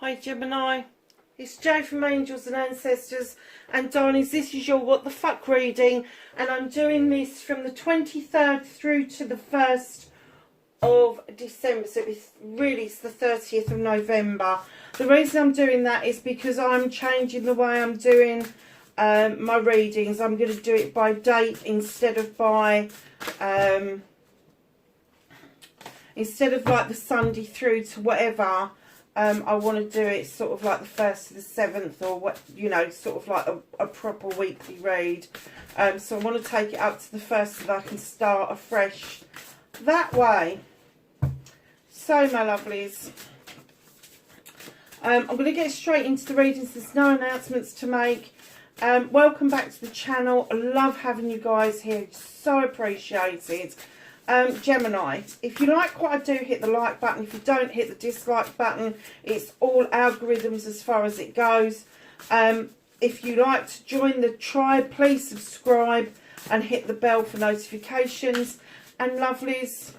Hi Gemini, it's Jo from Angels and Ancestors, and darlings, this is your What the Fuck reading, and I'm doing this from the 23rd through to the 1st of December, so it's the 30th of November. The reason I'm doing that is because I'm changing the way I'm doing my readings. I'm going to do it by date instead of by instead of like the Sunday through to whatever. I want to do it sort of like the 1st to the 7th, or what, you know, sort of like a proper weekly read. So I want to take it up to the 1st so that I can start afresh that way. So my lovelies, I'm going to get straight into the readings. There's no announcements to make. Welcome back to the channel. I love having you guys here. So appreciated. Gemini, if you like what I do, hit the like button. If you don't, hit the dislike button. It's all algorithms as far as it goes. If you like to join the tribe, please subscribe and hit the bell for notifications. And lovelies,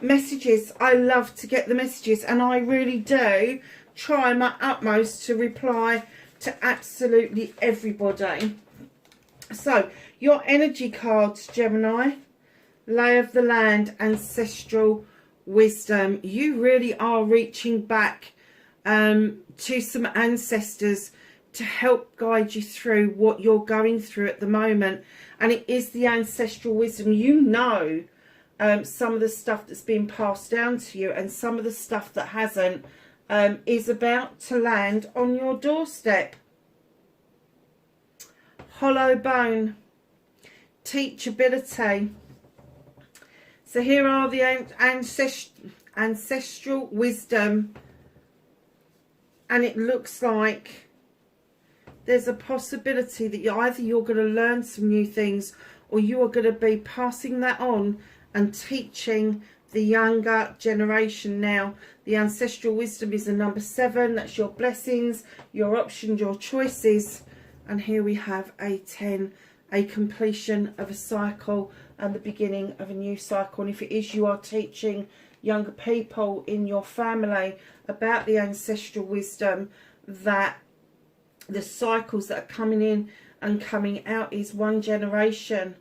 messages. I love to get the messages, and I really do try my utmost to reply to absolutely everybody. So, your energy cards, Gemini: lay of the land, ancestral wisdom. You really are reaching back to some ancestors to help guide you through what you're going through at the moment. And it is the ancestral wisdom. You know some of the stuff that's been passed down to you, and some of the stuff that hasn't is about to land on your doorstep. Hollow bone. Teachability. So here are the ancestral wisdom, and it looks like there's a possibility that you're going to learn some new things, or you are going to be passing that on and teaching the younger generation. Now, the ancestral wisdom is the number 7. That's your blessings, your options, your choices. And here we have a 10, a completion of a cycle and the beginning of a new cycle. And if it is, you are teaching younger people in your family about the ancestral wisdom, that the cycles that are coming in and coming out is one generation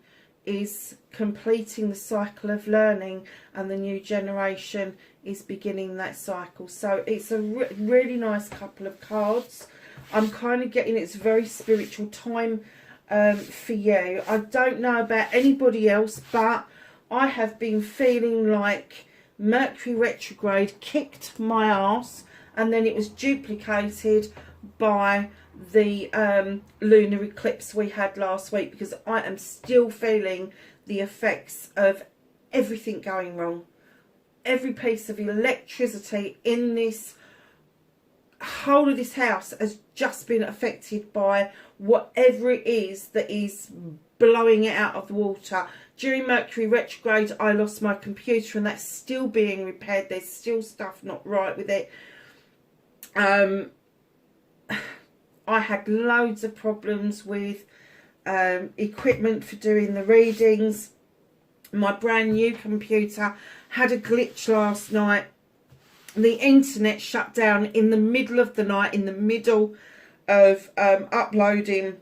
is completing the cycle of learning, and the new generation is beginning that cycle. So it's a really nice couple of cards. I'm kind of getting it's a very spiritual time for you. I don't know about anybody else, but I have been feeling like Mercury retrograde kicked my ass, and then it was duplicated by the lunar eclipse we had last week, because I am still feeling the effects of everything going wrong. Every piece of electricity in this whole of this house has just been affected by whatever it is that is blowing it out of the water. During Mercury retrograde, I lost my computer, and that's still being repaired. There's still stuff not right with it. I had loads of problems with equipment for doing the readings. My brand new computer had a glitch last night. The internet shut down in the middle of the night, in the middle of uploading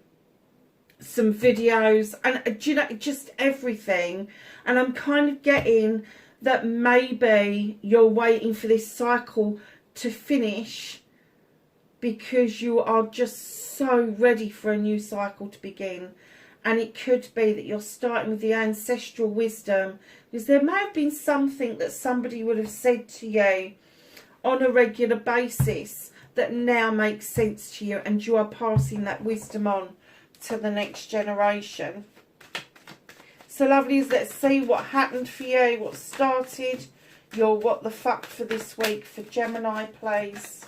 some videos, and you know, just everything. And I'm kind of getting that maybe you're waiting for this cycle to finish because you are just so ready for a new cycle to begin. And it could be that you're starting with the ancestral wisdom, because there may have been something that somebody would have said to you on a regular basis that now makes sense to you, and you are passing that wisdom on to the next generation. So lovelies, let's see what happened for you, what started your what the fuck for this week for Gemini, please.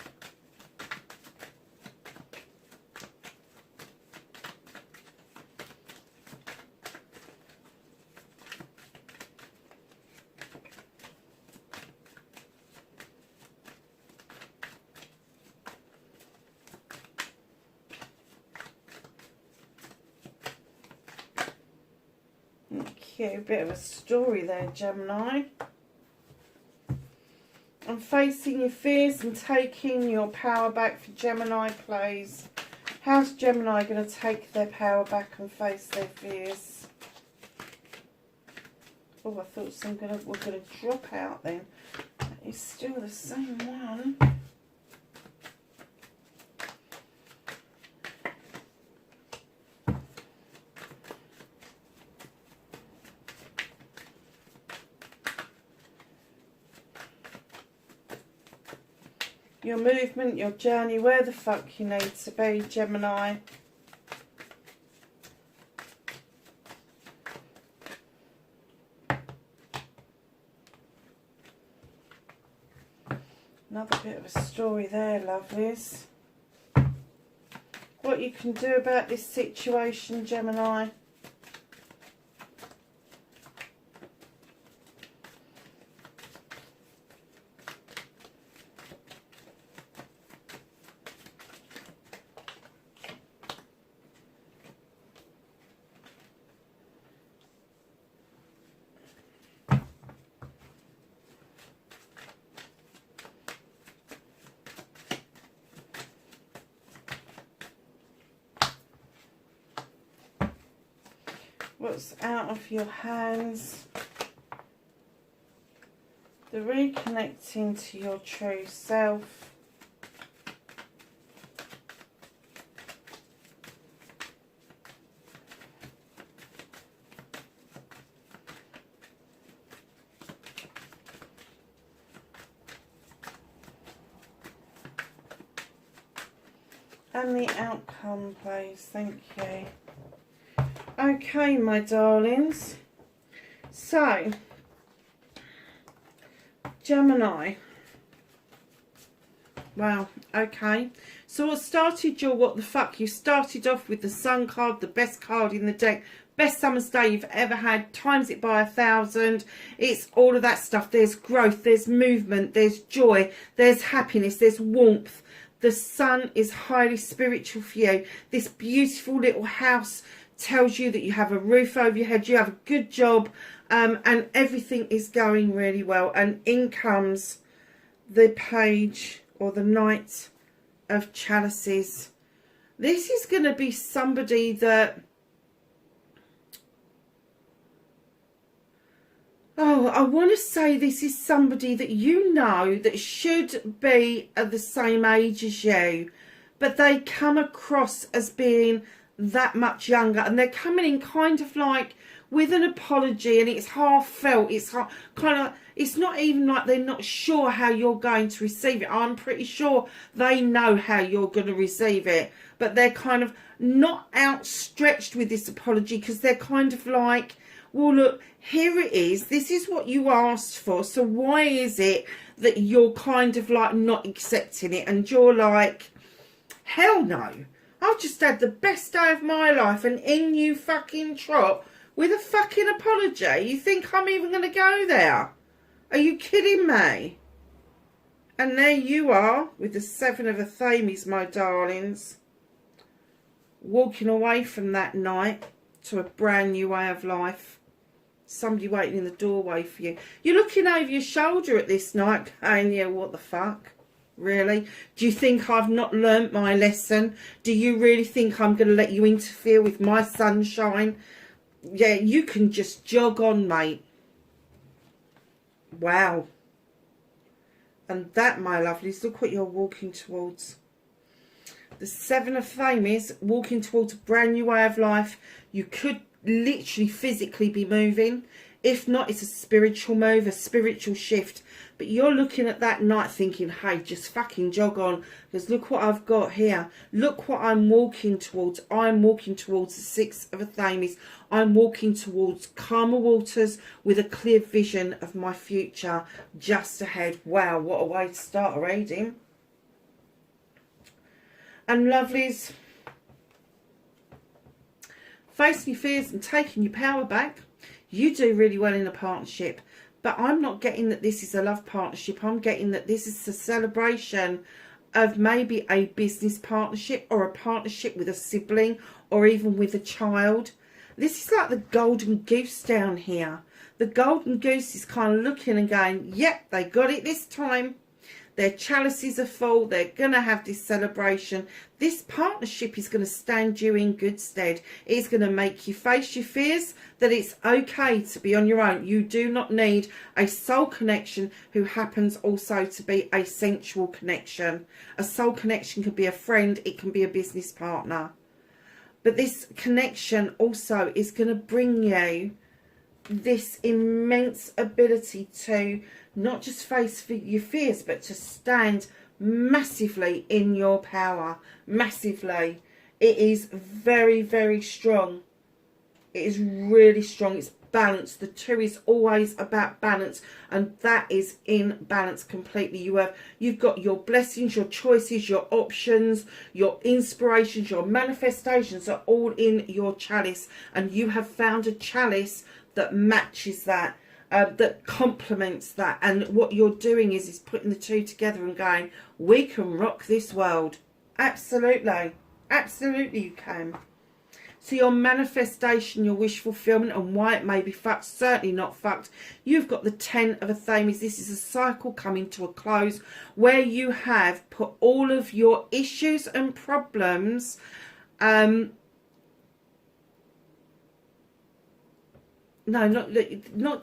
Okay, a bit of a story there, Gemini. And facing your fears and taking your power back for Gemini, please. How's Gemini going to take their power back and face their fears? Oh, I thought some were going to drop out then. It's still the same one. Your movement, your journey, where the fuck you need to be, Gemini. Another bit of a story there, lovelies. What you can do about this situation, Gemini. What's out of your hands? The reconnecting to your true self. And the outcome, please. Thank you. Okay, my darlings. So, Gemini. Wow, okay. So what started your what the fuck? You started off with the Sun card, the best card in the deck. Best summer's day you've ever had. Times it by 1,000. It's all of that stuff. There's growth, there's movement, there's joy, there's happiness, there's warmth. The Sun is highly spiritual for you. This beautiful little house tells you that you have a roof over your head, you have a good job, and everything is going really well. And in comes the Page or the Knight of Chalices. This is going to be somebody that, I want to say this is somebody that you know that should be at the same age as you, but they come across as being that much younger, and they're coming in kind of like with an apology, and it's half felt, it's kind of, it's not even like they're not sure how you're going to receive it. I'm pretty sure they know how you're going to receive it, but they're kind of not outstretched with this apology, because they're kind of like, well, look, here it is, this is what you asked for, so why is it that you're kind of like not accepting it? And you're like, hell no, I've just had the best day of my life, and in you fucking trot with a fucking apology. You think I'm even going to go there? Are you kidding me? And there you are with the Seven of Athames, my darlings. Walking away from that night to a brand new way of life. Somebody waiting in the doorway for you. You're looking over your shoulder at this night going, yeah, what the fuck? Really? Do you think I've not learnt my lesson? Do you really think I'm going to let you interfere with my sunshine? Yeah, you can just jog on, mate. Wow. And that, my lovelies, look what you're walking towards. The Seven of Athames, walking towards a brand new way of life. You could literally physically be moving. If not, it's a spiritual move, a spiritual shift. But you're looking at that night thinking, hey, just fucking jog on, because look what I've got here. Look what I'm walking towards. I'm walking towards the Six of Athames. I'm walking towards calmer waters with a clear vision of my future just ahead. Wow, what a way to start a reading. And lovelies, facing your fears and taking your power back. You do really well in a partnership, but I'm not getting that this is a love partnership. I'm getting that this is a celebration of maybe a business partnership or a partnership with a sibling or even with a child. This is like the golden goose down here. the golden goose is kind of looking and going, yep, they got it this time. Their chalices are full. They're going to have this celebration. This partnership is going to stand you in good stead. It's going to make you face your fears, that it's okay to be on your own. You do not need a soul connection who happens also to be a sensual connection. A soul connection could be a friend. It can be a business partner. But this connection also is going to bring you this immense ability to not just face your fears, but to stand massively in your power. Massively. It is very, very strong. It is really strong. It's balanced. The two is always about balance, and that is in balance completely. You've got your blessings, your choices, your options, your inspirations, your manifestations are all in your chalice, and you have found a chalice that matches that, that complements that. And what you're doing is putting the two together and going, we can rock this world. Absolutely. Absolutely you can. So your manifestation, your wish fulfillment, and why it may be fucked, certainly not fucked. You've got the 10 of Athames. This is a cycle coming to a close where you have put all of your issues and problems, no, not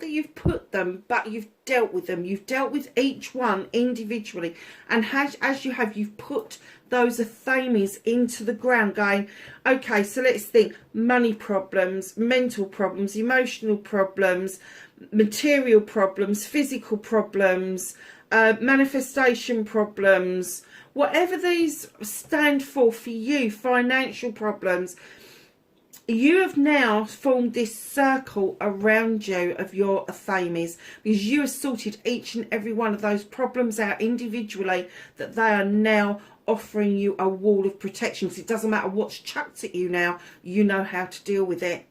that you've put them, but you've dealt with them. You've dealt with each one individually. And as you have, you've put those Athames into the ground going, okay, so let's think. Money problems, mental problems, emotional problems, material problems, physical problems, manifestation problems, whatever these stand for you, financial problems. You have now formed this circle around you of your Athames, because you have sorted each and every one of those problems out individually, that they are now offering you a wall of protection. So it doesn't matter what's chucked at you now, you know how to deal with it.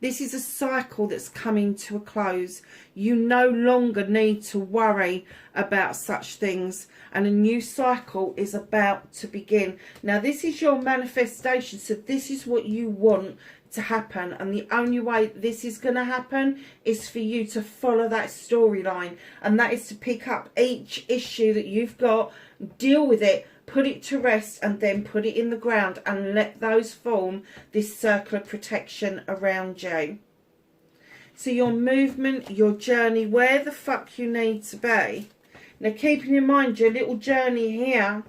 This is a cycle that's coming to a close. You no longer need to worry about such things, and a new cycle is about to begin. Now, this is your manifestation, so this is what you want to happen, and the only way this is going to happen is for you to follow that storyline, and that is to pick up each issue that you've got, deal with it, put it to rest, and then put it in the ground and let those form this circle of protection around you. So your movement, your journey, where the fuck you need to be. Now, keeping in mind your little journey here,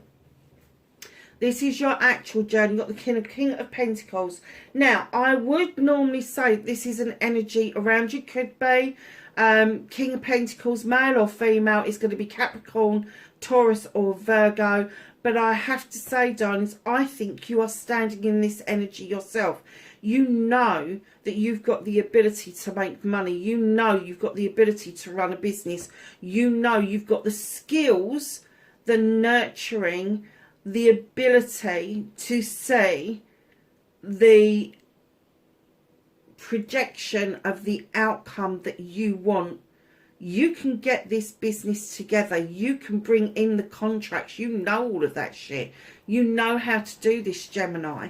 this is your actual journey. You've got the King of Pentacles. Now, I would normally say this is an energy around you. Could be King of Pentacles, male or female. Is going to be Capricorn, Taurus or Virgo. But I have to say, darlings, I think you are standing in this energy yourself. You know that you've got the ability to make money. You know you've got the ability to run a business. You know you've got the skills, the nurturing, the ability to see the projection of the outcome that you want. You can get this business together. You can bring in the contracts. You know all of that shit. You know how to do this, Gemini.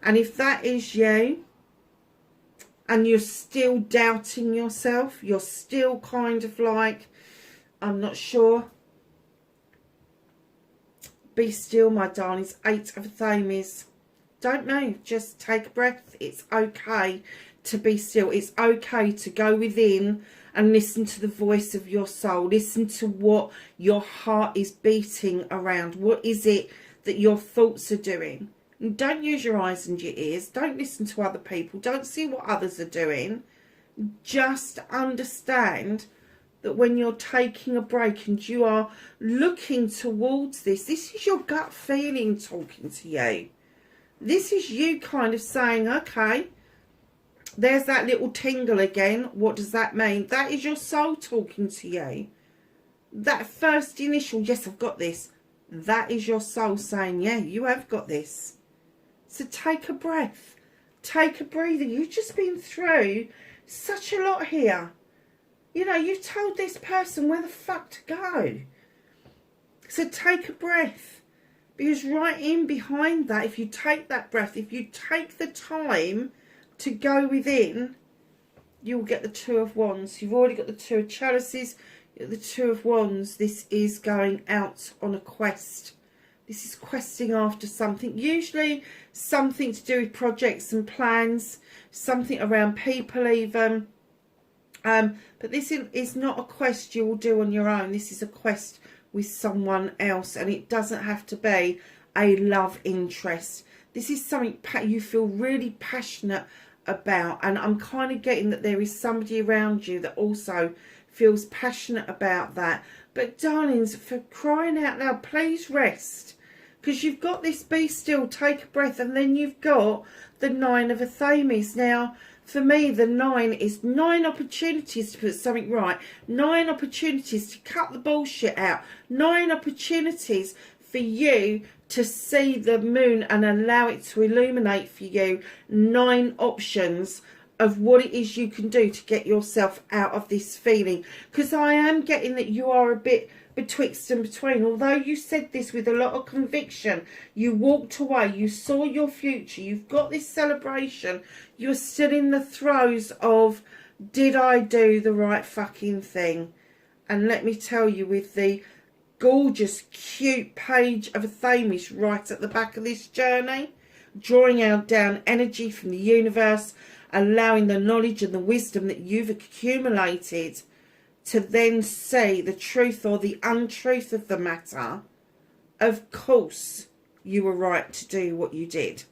And if that is you, and you're still doubting yourself, you're still kind of like, I'm not sure. Be still, my darlings. 8 of Athames. Don't move. Just take a breath. It's okay to be still. It's okay to go within and listen to the voice of your soul. Listen to what your heart is beating around. What is it that your thoughts are doing? And don't use your eyes and your ears. Don't listen to other people. Don't see what others are doing. Just understand that when you're taking a break and you are looking towards this is your gut feeling talking to you. This is you kind of saying, okay, there's that little tingle again. What does that mean? That is your soul talking to you. That first initial, yes, I've got this. That is your soul saying, yeah, you have got this. So take a breath. Take a breather. You've just been through such a lot here. You know, you've told this person where the fuck to go. So take a breath. Because right in behind that, if you take that breath, if you take the time to go within, you will get the Two of Wands. You've already got the Two of Chalices, the Two of Wands. This is going out on a quest. This is questing after something, usually something to do with projects and plans, something around people even. But this is not a quest you will do on your own. This is a quest with someone else, and it doesn't have to be a love interest. This is something you feel really passionate about, and I'm kind of getting that there is somebody around you that also feels passionate about that. But darlings, for crying out loud, please rest, because you've got this be still, take a breath, and then you've got the Nine of Athames. Now for me, the 9 is 9 opportunities to put something right, 9 opportunities to cut the bullshit out, 9 opportunities for you to see the moon and allow it to illuminate for you, 9 options of what it is you can do to get yourself out of this feeling. Because I am getting that you are a bit betwixt and between. Although you said this with a lot of conviction, you walked away, you saw your future, you've got this celebration, you're still in the throes of, did I do the right fucking thing? And let me tell you, with the gorgeous cute page of Athames right at the back of this journey, drawing out down energy from the universe, allowing the knowledge and the wisdom that you've accumulated to then say the truth or the untruth of the matter. Of course you were right to do what you did.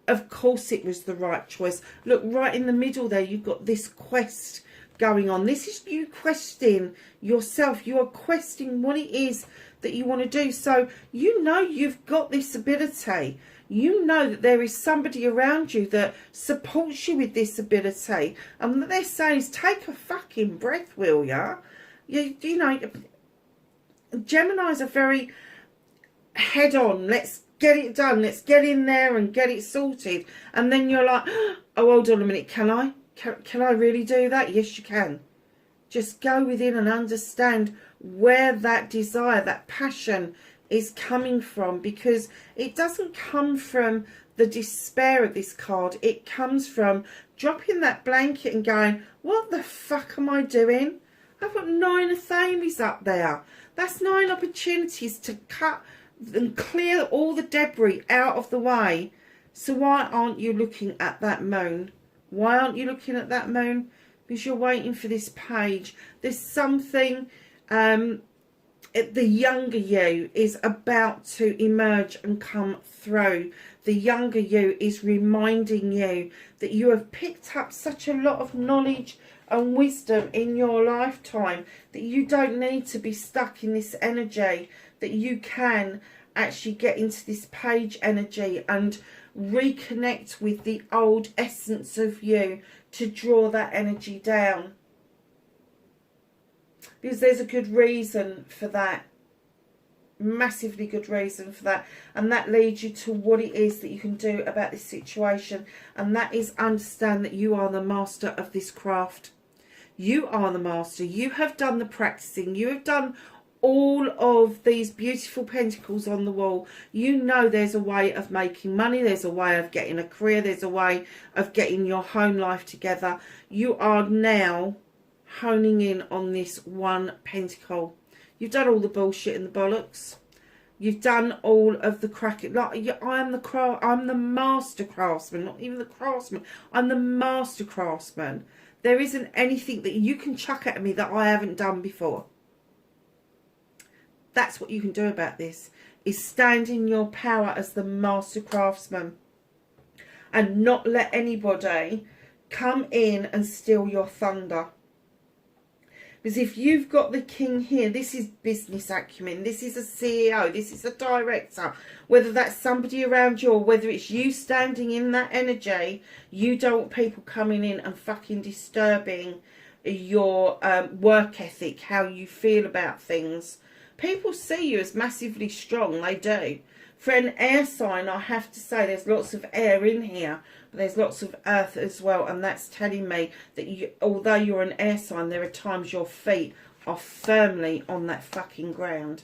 Of course it was the right choice. Look, right in the middle there, you've got this quest going on. This is you questing yourself. You are questing what it is that you want to do. So you know you've got this ability. You know that there is somebody around you that supports you with this ability. And what they're saying is, take a fucking breath, will ya? You know, Geminis are very head on. Let's get it done. Let's get in there and get it sorted. And then you're like, oh, hold on a minute. Can I? Can I really do that? Yes, you can. Just go within and understand where that desire, that passion is coming from, because it doesn't come from the despair of this card. It comes from dropping that blanket and going, what the fuck am I doing? I've got 9 Athames up there. That's 9 opportunities to cut and clear all the debris out of the way. So why aren't you looking at that moon? Why aren't you looking at that moon? Because you're waiting for this page. There's something, the younger you is about to emerge and come through. The younger you is reminding you that you have picked up such a lot of knowledge and wisdom in your lifetime that you don't need to be stuck in this energy, that you can actually get into this page energy and reconnect with the old essence of you to draw that energy down. Because there's a good reason for that. Massively good reason for that. And that leads you to what it is that you can do about this situation. And that is understand that you are the master of this craft. You are the master. You have done the practicing. You have done all of these beautiful pentacles on the wall. You know there's a way of making money. There's a way of getting a career. There's a way of getting your home life together. You are now honing in on this one pentacle. You've done all the bullshit and the bollocks. You've done all of the cracking. Like, I'm the master craftsman, not even the craftsman. I'm the master craftsman. There isn't anything that you can chuck at me that I haven't done before. That's what you can do about this, is stand in your power as the master craftsman and not let anybody come in and steal your thunder. Because if you've got the king here, this is business acumen, this is a CEO, this is a director, whether that's somebody around you or whether it's you standing in that energy, you don't want people coming in and fucking disturbing your work ethic, how you feel about things. People see you as massively strong, they do. For an air sign, I have to say there's lots of air in here, but there's lots of earth as well, and that's telling me that you, although you're an air sign, there are times your feet are firmly on that fucking ground.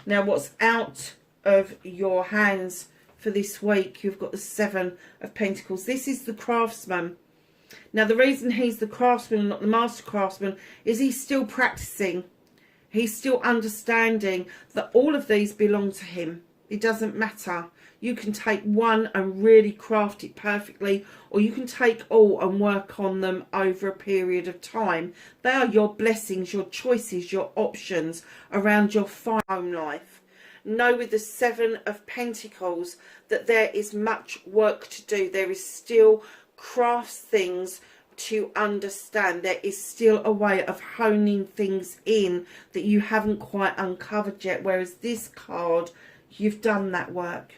Now, what's out of your hands for this week, you've got the 7 of Pentacles. This is the craftsman. Now, the reason he's the craftsman and not the master craftsman is he's still practicing. He's still understanding that all of these belong to him. It doesn't matter. You can take one and really craft it perfectly, or you can take all and work on them over a period of time. They are your blessings, your choices, your options around your home life. Know with the Seven of Pentacles that there is much work to do. There is still crafts things to understand. There is still a way of honing things in that you haven't quite uncovered yet. Whereas this card, you've done that work.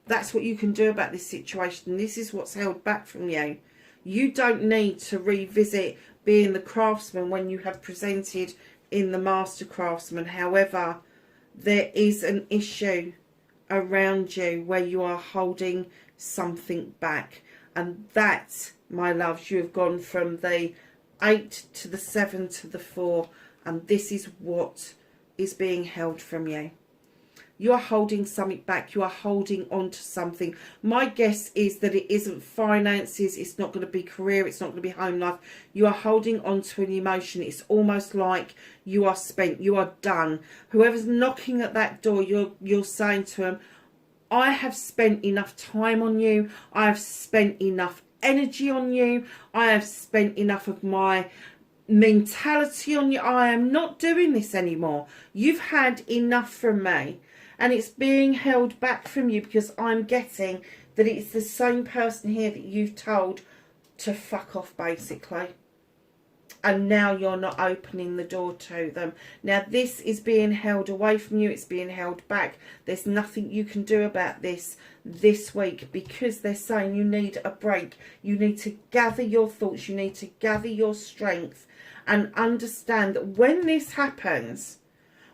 That's what you can do about this situation. This is what's held back from you. You don't need to revisit being the craftsman when you have presented in the master craftsman. However, there is an issue around you where you are holding something back. And that, my loves, you have gone from the 8 to the 7 to the 4. And this is what is being held from you. You are holding something back. You are holding on to something. My guess is that it isn't finances. It's not going to be career. It's not going to be home life. You are holding on to an emotion. It's almost like you are spent. You are done. Whoever's knocking at that door, you're saying to them, I have spent enough time on you. I have spent enough energy on you. I have spent enough of my mentality on you. I am not doing this anymore. You've had enough from me. And it's being held back from you because I'm getting that it's the same person here that you've told to fuck off, basically. And now you're not opening the door to them. Now, this is being held away from you. It's being held back. There's nothing you can do about this week because they're saying you need a break. You need to gather your thoughts. You need to gather your strength and understand that when this happens,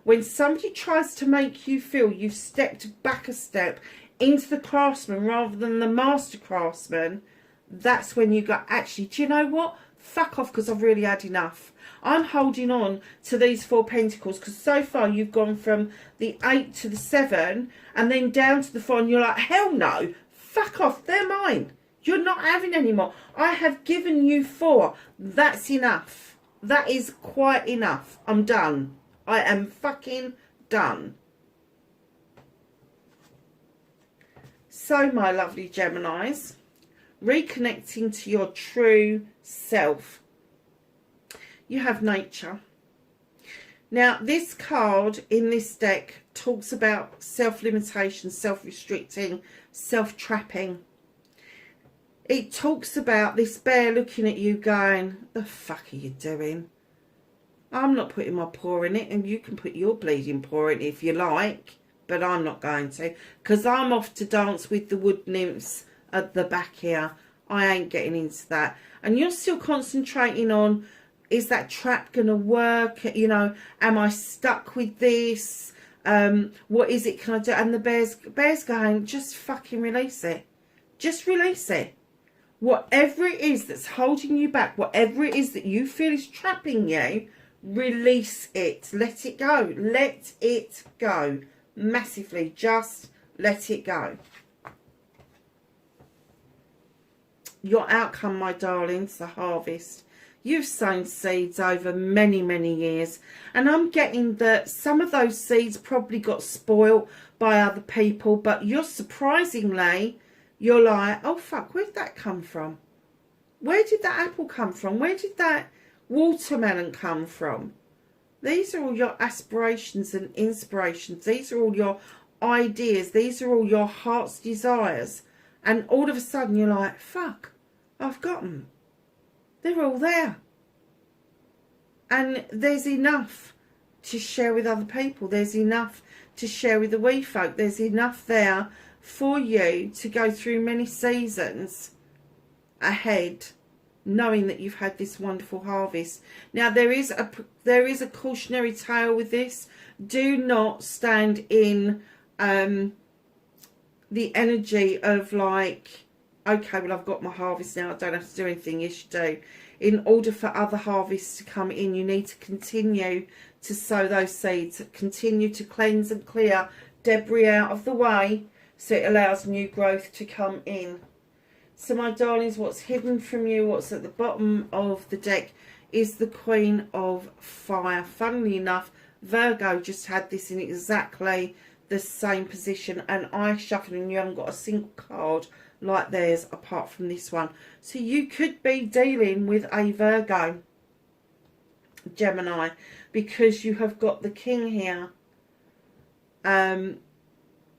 when somebody tries to make you feel you've stepped back a step into the craftsman rather than the master craftsman, that's when you go, actually, do you know what? Fuck off, because I've really had enough. I'm holding on to these 4 pentacles because so far you've gone from the 8 to the 7 and then down to the 4 and you're like, hell no, fuck off, they're mine. You're not having any more. I have given you 4. That's enough. That is quite enough. I'm done. I am fucking done. So, my lovely Geminis, reconnecting to your true self. You have nature. Now, this card in this deck talks about self-limitation, self-restricting, self-trapping. It talks about this bear looking at you going, the fuck are you doing? I'm not putting my paw in it, and you can put your bleeding paw in it if you like, but I'm not going to, because I'm off to dance with the wood nymphs at the back here. I ain't getting into that. And you're still concentrating on, is that trap going to work? You know, am I stuck with this? What is it can I do? And the bear's going, just fucking release it. Just release it. Whatever it is that's holding you back, whatever it is that you feel is trapping you, release it. Let it go. Let it go. Massively. Just let it go. Your outcome, my darlings, the harvest. You've sown seeds over many, many years. And I'm getting that some of those seeds probably got spoiled by other people. But you're surprisingly, you're like, oh, fuck, where'd that come from? Where did that apple come from? Where did that watermelon come from? These are all your aspirations and inspirations. These are all your ideas. These are all your heart's desires. And all of a sudden you're like, fuck, I've got them. They're all there. And there's enough to share with other people. There's enough to share with the wee folk. There's enough there for you to go through many seasons ahead, knowing that you've had this wonderful harvest. Now, there is a cautionary tale with this. Do not stand in the energy of like, okay, well, I've got my harvest now, I don't have to do anything. Yes, you do. In order for other harvests to come in, you need to continue to sow those seeds, continue to cleanse and clear debris out of the way so it allows new growth to come in. So my darlings, what's hidden from you, what's at the bottom of the deck, is the Queen of Fire. Funnily enough, Virgo just had this in exactly the same position, and I shuffled and you haven't got a single card like theirs apart from this one. So you could be dealing with a Virgo, Gemini, because you have got the King here, and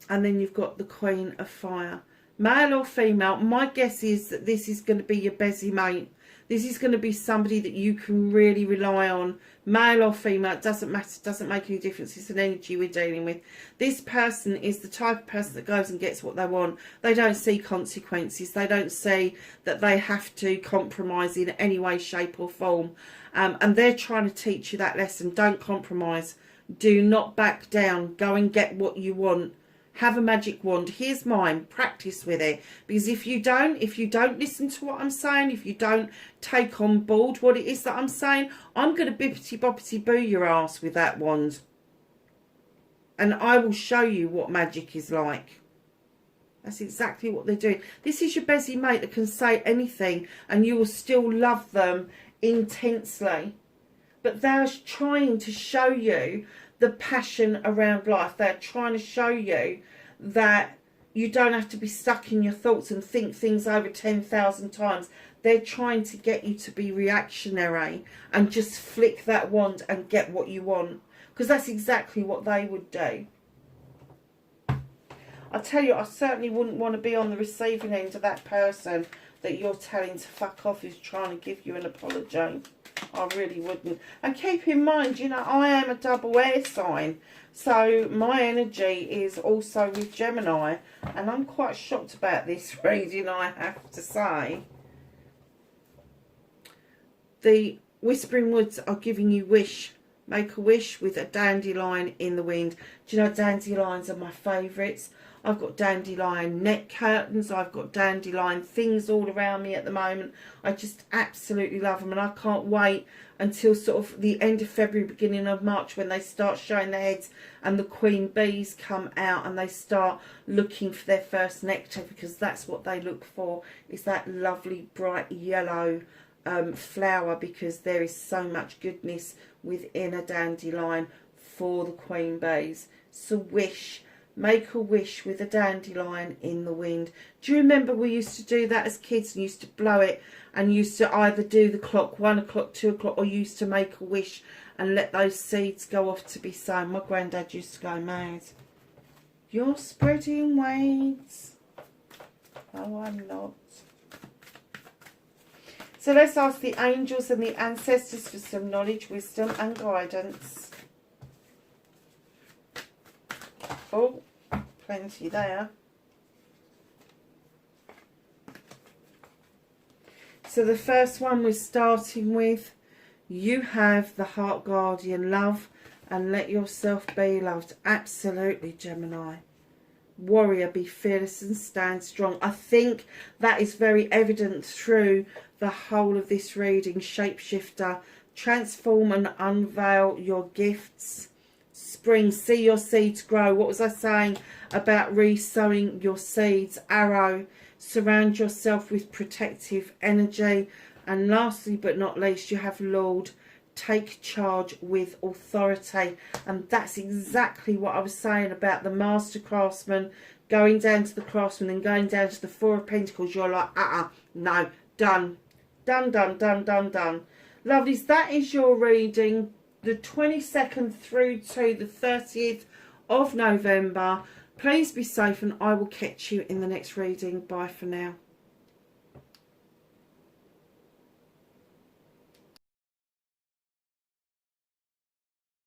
then you've got the Queen of Fire. Male or female, my guess is that this is going to be your busy mate. This is going to be somebody that you can really rely on. Male or female, it doesn't matter, doesn't make any difference. It's an energy we're dealing with. This person is the type of person that goes and gets what they want. They don't see consequences. They don't see that they have to compromise in any way, shape or form. And they're trying to teach you that lesson. Don't compromise. Do not back down. Go and get what you want. Have a magic wand. Here's mine. Practice with it. Because if you don't listen to what I'm saying, if you don't take on board what it is that I'm saying, I'm going to bippity boppity boo your ass with that wand. And I will show you what magic is like. That's exactly what they're doing. This is your busy mate that can say anything and you will still love them intensely. But they're trying to show you the passion around life. They're trying to show you that you don't have to be stuck in your thoughts and think things over 10,000 times. They're trying to get you to be reactionary and just flick that wand and get what you want. Because that's exactly what they would do. I tell you, I certainly wouldn't want to be on the receiving end of that person that you're telling to fuck off who's trying to give you an apology. I really wouldn't. And keep in mind, you know, I am a double air sign. So my energy is also with Gemini. And I'm quite shocked about this reading, I have to say. The Whispering Woods are giving you wish. Make a wish with a dandelion in the wind. Do you know dandelions are my favourites? I've got dandelion neck curtains. I've got dandelion things all around me at the moment. I just absolutely love them. And I can't wait until sort of the end of February, beginning of March, when they start showing their heads and the queen bees come out and they start looking for their first nectar, because that's what they look for, is that lovely bright yellow flower, because there is so much goodness within a dandelion for the queen bees. So wish. Make a wish with a dandelion in the wind. Do you remember we used to do that as kids and used to blow it and used to either do the clock, 1 o'clock, 2 o'clock, or used to make a wish and let those seeds go off to be sown? My granddad used to go mad. You're spreading weeds. Oh, I'm not. So let's ask the angels and the ancestors for some knowledge, wisdom and guidance. Oh, plenty there. So the first one we're starting with, you have the heart guardian, love and let yourself be loved. Absolutely, Gemini. Warrior, be fearless and stand strong. I think that is very evident through the whole of this reading. Shapeshifter, transform and unveil your gifts. Spring, see your seeds grow. What was I saying about re-sowing your seeds? Arrow, surround yourself with protective energy. And lastly but not least, you have Lord, take charge with authority. And that's exactly what I was saying about the master craftsman going down to the craftsman and going down to the Four of Pentacles. You're like, no, done. Done. Lovelies, that is your reading, the 22nd through to the 30th of November. Please be safe and I will catch you in the next reading. Bye for now.